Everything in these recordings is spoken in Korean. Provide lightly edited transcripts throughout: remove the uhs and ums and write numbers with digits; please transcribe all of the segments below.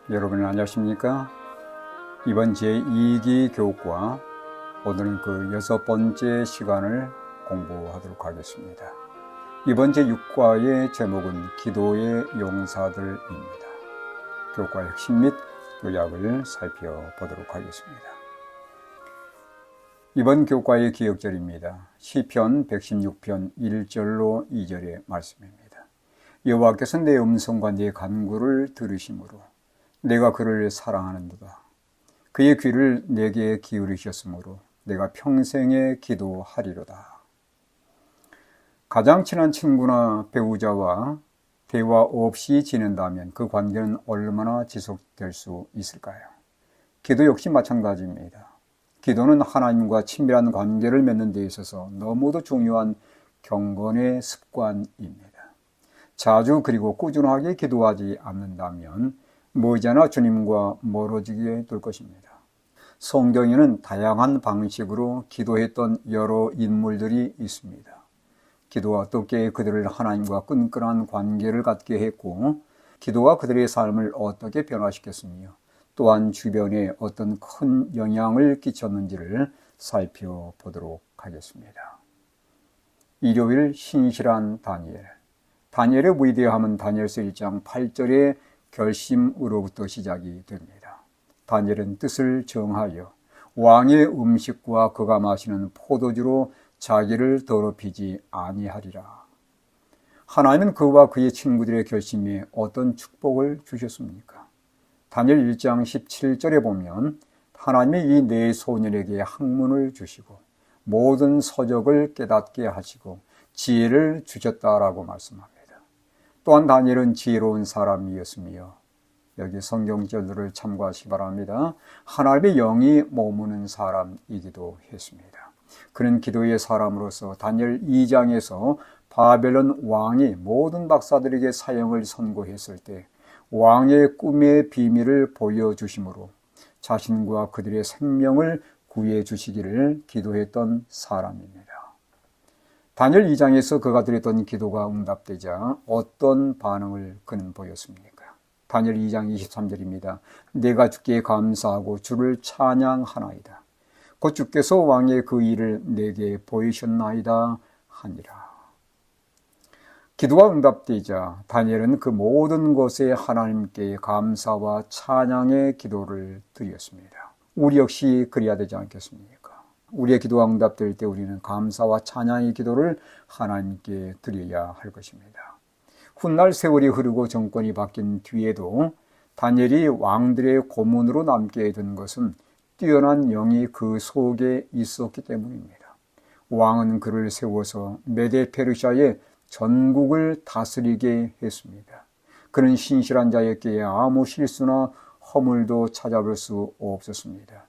여러분 안녕하십니까? 이번 제2기 교과 오늘은 그 6번째 시간을 공부하도록 하겠습니다. 이번 제6과의 제목은 기도의 용사들입니다. 교과의 핵심 및 요약을 살펴보도록 하겠습니다. 이번 교과의 기억절입니다. 시편 116편 1절로 2절의 말씀입니다. 여호와께서 내 음성과 내 간구를 들으심으로 내가 그를 사랑하는도다. 그의 귀를 내게 기울이셨으므로 내가 평생에 기도하리로다. 가장 친한 친구나 배우자와 대화 없이 지낸다면 그 관계는 얼마나 지속될 수 있을까요? 기도 역시 마찬가지입니다. 기도는 하나님과 친밀한 관계를 맺는 데 있어서 너무도 중요한 경건의 습관입니다. 자주 그리고 꾸준하게 기도하지 않는다면 머지않아 주님과 멀어지게 될 것입니다. 성경에는 다양한 방식으로 기도했던 여러 인물들이 있습니다. 기도가 어떻게 그들을 하나님과 끈끈한 관계를 갖게 했고, 기도가 그들의 삶을 어떻게 변화시켰으며, 또한 주변에 어떤 큰 영향을 끼쳤는지를 살펴보도록 하겠습니다. 일요일 신실한 다니엘. 다니엘의 위대함은 다니엘서 1장 8절의 결심으로부터 시작이 됩니다. 다니엘은 뜻을 정하여 왕의 음식과 그가 마시는 포도주로 자기를 더럽히지 아니하리라. 하나님은 그와 그의 친구들의 결심에 어떤 축복을 주셨습니까? 다니엘 1장 17절에 보면 하나님이 이 네 소년에게 학문을 주시고 모든 서적을 깨닫게 하시고 지혜를 주셨다라고 말씀합니다. 또한 다니엘은 지혜로운 사람이었으며, 여기 성경절들을 참고하시기 바랍니다. 하나님의 영이 머무는 사람이기도 했습니다. 그는 기도의 사람으로서 다니엘 2장에서 바벨론 왕이 모든 박사들에게 사형을 선고했을 때 왕의 꿈의 비밀을 보여주심으로 자신과 그들의 생명을 구해 주시기를 기도했던 사람입니다. 다니엘 2장에서 그가 드렸던 기도가 응답되자 어떤 반응을 그는 보였습니까? 다니엘 2장 23절입니다. 내가 주께 감사하고 주를 찬양하나이다. 곧 주께서 왕의 그 일을 내게 보이셨나이다 하니라. 기도가 응답되자 다니엘은 그 모든 것에 하나님께 감사와 찬양의 기도를 드렸습니다. 우리 역시 그래야 되지 않겠습니까? 우리의 기도가 응답될 때 우리는 감사와 찬양의 기도를 하나님께 드려야 할 것입니다. 훗날 세월이 흐르고 정권이 바뀐 뒤에도 다니엘이 왕들의 고문으로 남게 된 것은 뛰어난 영이 그 속에 있었기 때문입니다. 왕은 그를 세워서 메데 페르시아의 전국을 다스리게 했습니다. 그는 신실한 자였기에 아무 실수나 허물도 찾아볼 수 없었습니다.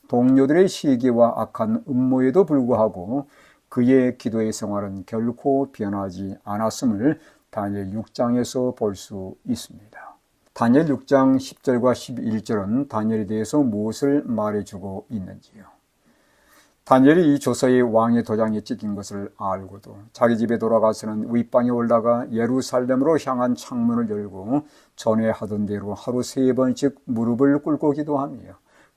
동료들의 시기와 악한 음모에도 불구하고 그의 기도의 생활은 결코 변하지 않았음을 다니엘 6장에서 볼 수 있습니다. 다니엘 6장 10절과 11절은 다니엘에 대해서 무엇을 말해주고 있는지요? 다니엘이 이 조서의 왕의 도장에 찍힌 것을 알고도 자기 집에 돌아가서는 윗방에 올라가 예루살렘으로 향한 창문을 열고 전에 하던 대로 하루 3번씩 무릎을 꿇고 기도하며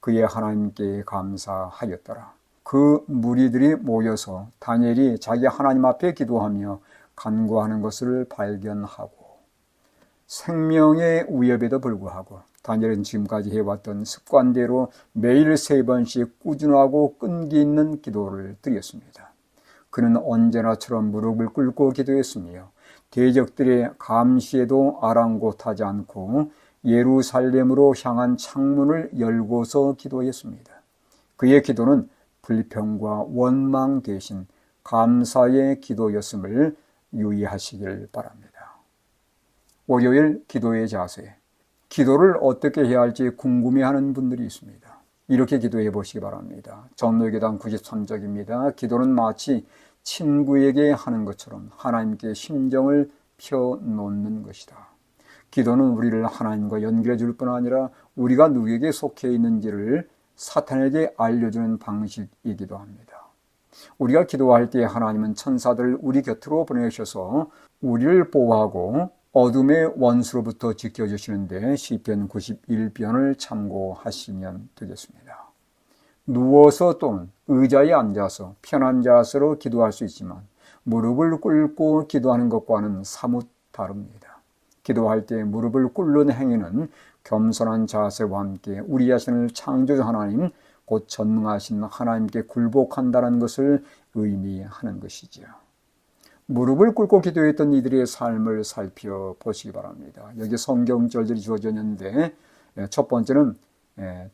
그의 하나님께 감사하였더라. 그 무리들이 모여서 다니엘이 자기 하나님 앞에 기도하며 간구하는 것을 발견하고 생명의 위협에도 불구하고 다니엘은 지금까지 해왔던 습관대로 매일 3번씩 꾸준하고 끈기 있는 기도를 드렸습니다. 그는 언제나처럼 무릎을 꿇고 기도했으며 대적들의 감시에도 아랑곳하지 않고 예루살렘으로 향한 창문을 열고서 기도했습니다. 그의 기도는 불평과 원망 대신 감사의 기도였음을 유의하시길 바랍니다. 월요일 기도의 자세. 기도를 어떻게 해야 할지 궁금해하는 분들이 있습니다. 이렇게 기도해 보시기 바랍니다. 전도계단 93쪽입니다. 기도는 마치 친구에게 하는 것처럼 하나님께 심정을 펴놓는 것이다. 기도는 우리를 하나님과 연결해 줄 뿐 아니라 우리가 누구에게 속해 있는지를 사탄에게 알려주는 방식이기도 합니다. 우리가 기도할 때 하나님은 천사들을 우리 곁으로 보내셔서 우리를 보호하고 어둠의 원수로부터 지켜주시는데 시편 91편을 참고하시면 되겠습니다. 누워서 또는 의자에 앉아서 편한 자세로 기도할 수 있지만 무릎을 꿇고 기도하는 것과는 사뭇 다릅니다. 기도할 때 무릎을 꿇는 행위는 겸손한 자세와 함께 우리 자신을 창조주 하나님, 곧 전능하신 하나님께 굴복한다는 것을 의미하는 것이죠. 무릎을 꿇고 기도했던 이들의 삶을 살펴보시기 바랍니다. 여기 성경절들이 주어져 있는데 첫 번째는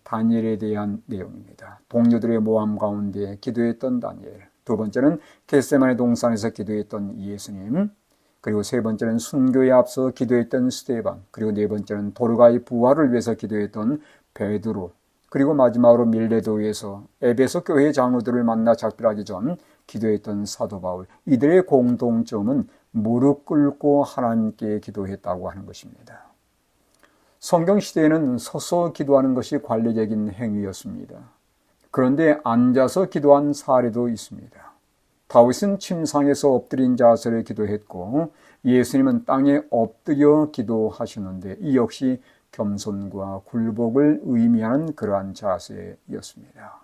다니엘에 대한 내용입니다. 동료들의 모함 가운데 기도했던 다니엘. 두 번째는 겟세마네 동산에서 기도했던 예수님. 그리고 세 번째는 순교에 앞서 기도했던 스데반. 그리고 네 번째는 도르가의 부활을 위해서 기도했던 베드로. 그리고 마지막으로 밀레도에서 에베소 교회 장로들을 만나 작별하기 전 기도했던 사도 바울. 이들의 공통점은 무릎 꿇고 하나님께 기도했다고 하는 것입니다. 성경 시대에는 서서 기도하는 것이 관례적인 행위였습니다. 그런데 앉아서 기도한 사례도 있습니다. 다윗은 침상에서 엎드린 자세로 기도했고 예수님은 땅에 엎드려 기도하셨는데 이 역시 겸손과 굴복을 의미하는 그러한 자세였습니다.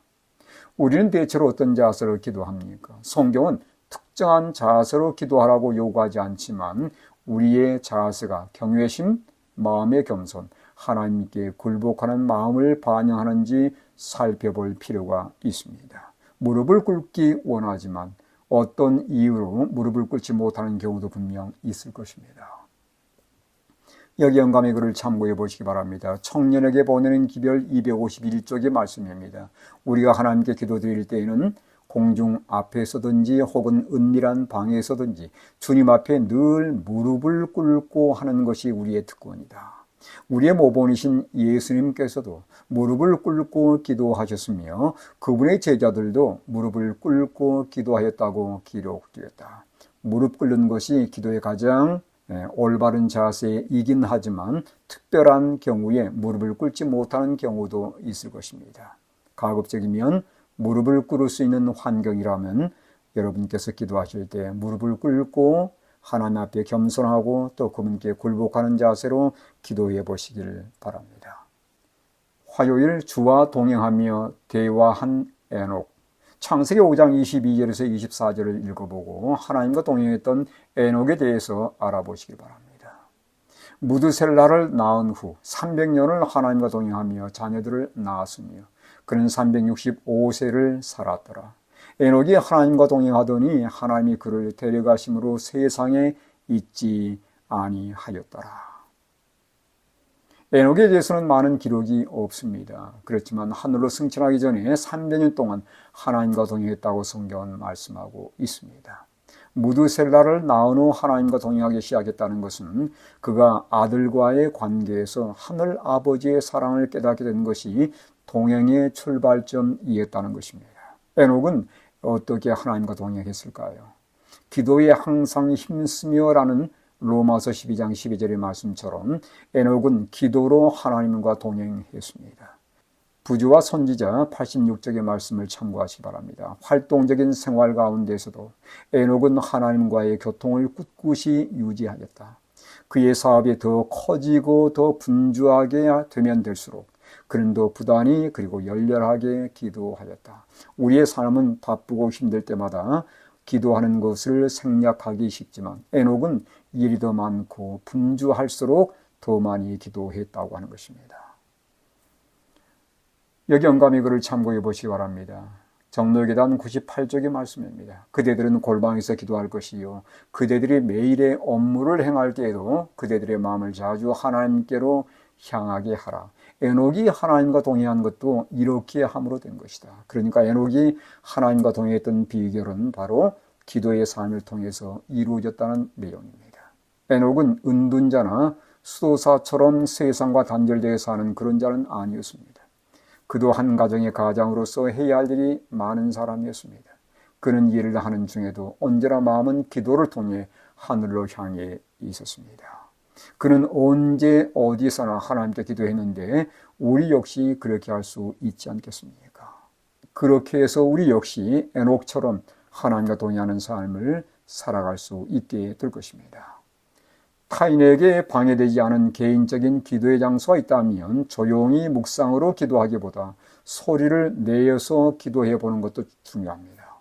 우리는 대체로 어떤 자세로 기도합니까? 성경은 특정한 자세로 기도하라고 요구하지 않지만 우리의 자세가 경외심, 마음의 겸손, 하나님께 굴복하는 마음을 반영하는지 살펴볼 필요가 있습니다. 무릎을 꿇기 원하지만 어떤 이유로 무릎을 꿇지 못하는 경우도 분명 있을 것입니다. 여기 영감의 글을 참고해 보시기 바랍니다. 청년에게 보내는 기별 251쪽의 말씀입니다. 우리가 하나님께 기도드릴 때에는 공중 앞에서든지 혹은 은밀한 방에서든지 주님 앞에 늘 무릎을 꿇고 하는 것이 우리의 특권이다. 우리의 모본이신 예수님께서도 무릎을 꿇고 기도하셨으며 그분의 제자들도 무릎을 꿇고 기도하였다고 기록되었다. 무릎 꿇는 것이 기도의 가장 올바른 자세이긴 하지만 특별한 경우에 무릎을 꿇지 못하는 경우도 있을 것입니다. 가급적이면 무릎을 꿇을 수 있는 환경이라면 여러분께서 기도하실 때 무릎을 꿇고 하나님 앞에 겸손하고 또 그분께 굴복하는 자세로 기도해 보시길 바랍니다. 화요일 주와 동행하며 대화한 에녹. 창세기 5장 22절에서 24절을 읽어보고 하나님과 동행했던 에녹에 대해서 알아보시기 바랍니다. 무드셀라를 낳은 후 300년을 하나님과 동행하며 자녀들을 낳았으며 그는 365세를 살았더라. 에녹이 하나님과 동행하더니 하나님이 그를 데려가심으로 세상에 있지 아니하였더라. 에녹에 대해서는 많은 기록이 없습니다. 그렇지만 하늘로 승천하기 전에 300년 동안 하나님과 동행했다고 성경은 말씀하고 있습니다. 무드셀라를 낳은 후 하나님과 동행하기 시작했다는 것은 그가 아들과의 관계에서 하늘 아버지의 사랑을 깨닫게 된 것이 동행의 출발점이었다는 것입니다. 에녹은 어떻게 하나님과 동행했을까요? 기도에 항상 힘쓰며라는 로마서 12장 12절의 말씀처럼 에녹은 기도로 하나님과 동행했습니다. 부주와 선지자 86쪽의 말씀을 참고하시기 바랍니다. 활동적인 생활 가운데서도 에녹은 하나님과의 교통을 꿋꿋이 유지하겠다. 그의 사업이 더 커지고 더 분주하게 되면 될수록 그는 더 부단히 그리고 열렬하게 기도하였다. 우리의 삶은 바쁘고 힘들 때마다 기도하는 것을 생략하기 쉽지만 에녹은 일이 더 많고 분주할수록 더 많이 기도했다고 하는 것입니다. 여기 영감의 글을 참고해 보시기 바랍니다. 정로계단 98쪽의 말씀입니다. 그대들은 골방에서 기도할 것이요 그대들이 매일의 업무를 행할 때에도 그대들의 마음을 자주 하나님께로 향하게 하라. 에녹이 하나님과 동행한 것도 이렇게 함으로 된 것이다. 그러니까 에녹이 하나님과 동행했던 비결은 바로 기도의 삶을 통해서 이루어졌다는 내용입니다. 에녹은 은둔자나 수도사처럼 세상과 단절되어 사는 그런 자는 아니었습니다. 그도 한 가정의 가장으로서 해야 할 일이 많은 사람이었습니다. 그는 일을 하는 중에도 언제나 마음은 기도를 통해 하늘로 향해 있었습니다. 그는 언제 어디서나 하나님께 기도했는데 우리 역시 그렇게 할 수 있지 않겠습니까? 그렇게 해서 우리 역시 에녹처럼 하나님과 동행하는 삶을 살아갈 수 있게 될 것입니다. 타인에게 방해되지 않은 개인적인 기도의 장소가 있다면 조용히 묵상으로 기도하기보다 소리를 내어서 기도해 보는 것도 중요합니다.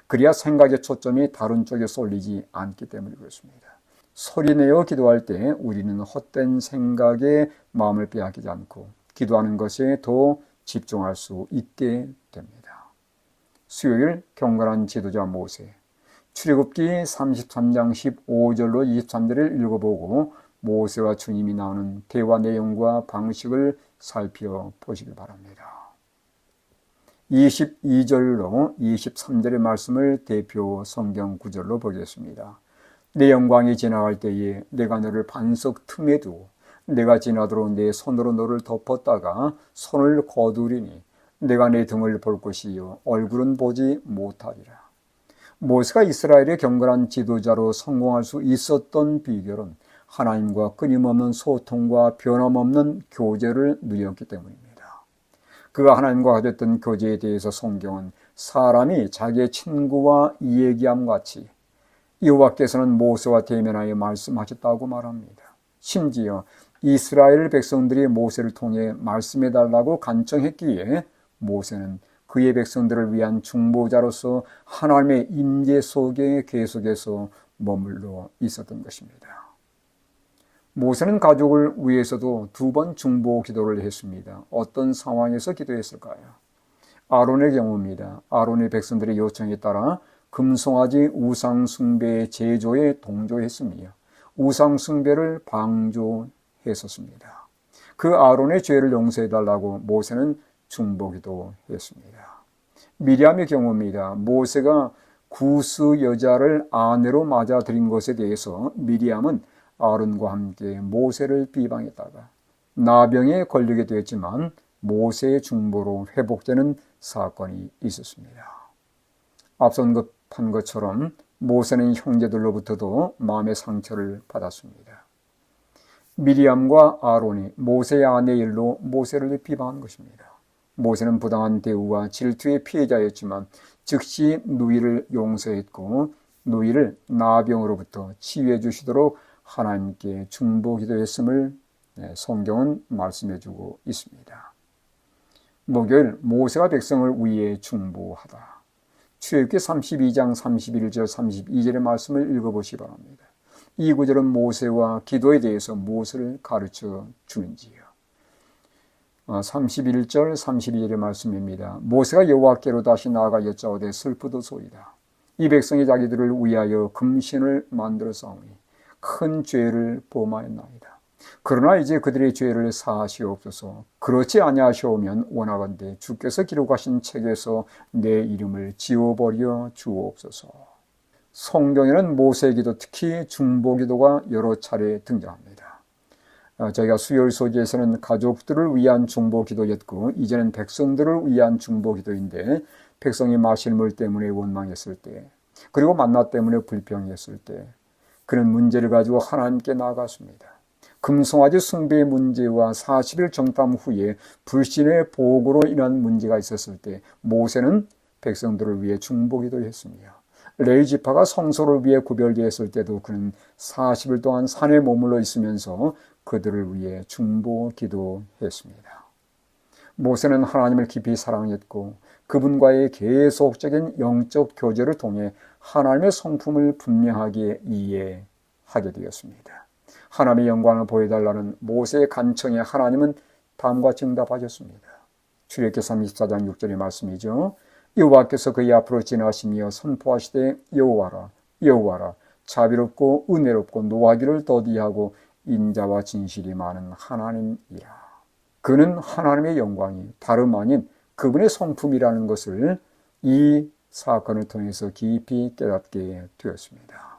그래야 생각의 초점이 다른 쪽에 쏠리지 않기 때문에 그렇습니다. 소리내어 기도할 때 우리는 헛된 생각에 마음을 빼앗기지 않고 기도하는 것에 더 집중할 수 있게 됩니다. 수요일 경건한 지도자 모세, 출애굽기 33장 15절로 23절을 읽어보고 모세와 주님이 나오는 대화 내용과 방식을 살펴보시기 바랍니다. 22절로 23절의 말씀을 대표 성경 구절로 보겠습니다. 내 영광이 지나갈 때에 내가 너를 반석 틈에 두고 내가 지나도록 내 손으로 너를 덮었다가 손을 거두리니 내가 내 등을 볼 것이요 얼굴은 보지 못하리라. 모세가 이스라엘의 경건한 지도자로 성공할 수 있었던 비결은 하나님과 끊임없는 소통과 변함없는 교제를 누렸기 때문입니다. 그가 하나님과 가졌던 교제에 대해서 성경은 사람이 자기의 친구와 이야기함 같이 여호와께서는 모세와 대면하여 말씀하셨다고 말합니다. 심지어 이스라엘 백성들이 모세를 통해 말씀해달라고 간청했기에 모세는 그의 백성들을 위한 중보자로서 하나님의 임재 속에 계속해서 머물러 있었던 것입니다. 모세는 가족을 위해서도 2번 중보 기도를 했습니다. 어떤 상황에서 기도했을까요? 아론의 경우입니다. 아론의 백성들의 요청에 따라 금송아지 우상 숭배 제조에 동조했으며 우상 숭배를 방조했었습니다. 그 아론의 죄를 용서해달라고 모세는 중보기도 했습니다. 미리암의 경우입니다. 모세가 구스 여자를 아내로 맞아들인 것에 대해서 미리암은 아론과 함께 모세를 비방했다가 나병에 걸리게 되었지만 모세의 중보로 회복되는 사건이 있었습니다. 앞선 것처럼 모세는 형제들로부터도 마음의 상처를 받았습니다. 미리암과 아론이 모세의 아내 일로 모세를 비방한 것입니다. 모세는 부당한 대우와 질투의 피해자였지만 즉시 누이를 용서했고 누이를 나병으로부터 치유해 주시도록 하나님께 중보 기도했음을 성경은 말씀해 주고 있습니다. 목요일 모세가 백성을 위해 중보하다. 출애굽기 32장 31절 32절의 말씀을 읽어보시기 바랍니다. 이 구절은 모세와 기도에 대해서 무엇을 가르쳐 주는지요. 31절 32절의 말씀입니다. 모세가 여호와께로 다시 나아가 여짜오되 슬프도소이다. 이 백성이 자기들을 위하여 금신을 만들어 싸우니 큰 죄를 범하였나이다. 그러나 이제 그들의 죄를 사하시옵소서. 그렇지 아니하시오면 원하건대 주께서 기록하신 책에서 내 이름을 지워버려 주옵소서. 성경에는 모세의 기도, 특히 중보 기도가 여러 차례 등장합니다. 저희가 수요일 소지에서는 가족들을 위한 중보 기도였고 이제는 백성들을 위한 중보 기도인데 백성이 마실 물 때문에 원망했을 때 그리고 만나 때문에 불평했을 때 그런 문제를 가지고 하나님께 나아갔습니다. 금송아지 숭배의 문제와 40일 정탐 후에 불신의 보고로 인한 문제가 있었을 때 모세는 백성들을 위해 중보 기도했으며 레위 지파가 성소를 위해 구별되었을 때도 그는 40일 동안 산에 머물러 있으면서 그들을 위해 중보 기도했습니다. 모세는 하나님을 깊이 사랑했고 그분과의 계속적인 영적 교제를 통해 하나님의 성품을 분명하게 이해하게 되었습니다. 하나님의 영광을 보여달라는 모세의 간청에 하나님은 다음과 같이 응답하셨습니다. 출애굽기 34장 6절의 말씀이죠. 여호와께서 그의 앞으로 지나시며 선포하시되 여호와라 여호와라 자비롭고 은혜롭고 노하기를 더디하고 인자와 진실이 많은 하나님이라. 그는 하나님의 영광이 다름 아닌 그분의 성품이라는 것을 이 사건을 통해서 깊이 깨닫게 되었습니다.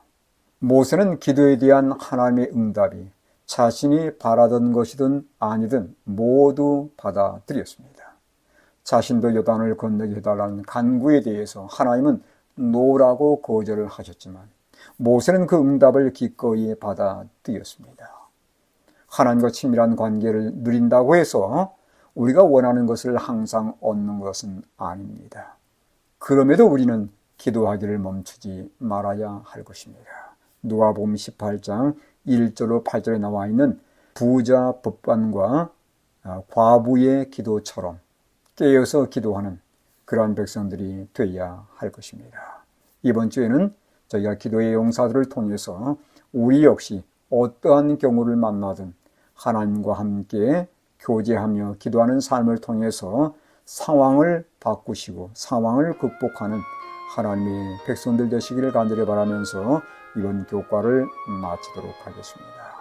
모세는 기도에 대한 하나님의 응답이 자신이 바라던 것이든 아니든 모두 받아들였습니다. 자신도 요단을 건너게 해달라는 간구에 대해서 하나님은 노라고 거절을 하셨지만 모세는 그 응답을 기꺼이 받아들였습니다. 하나님과 친밀한 관계를 누린다고 해서 우리가 원하는 것을 항상 얻는 것은 아닙니다. 그럼에도 우리는 기도하기를 멈추지 말아야 할 것입니다. 누가복음 18장 1절로 8절에 나와 있는 부자 법관과 과부의 기도처럼 깨어서 기도하는 그러한 백성들이 되어야 할 것입니다. 이번 주에는 저희가 기도의 용사들을 통해서 우리 역시 어떠한 경우를 만나든 하나님과 함께 교제하며 기도하는 삶을 통해서 상황을 바꾸시고 상황을 극복하는 하나님의 백성들 되시기를 간절히 바라면서 이번 교과를 마치도록 하겠습니다.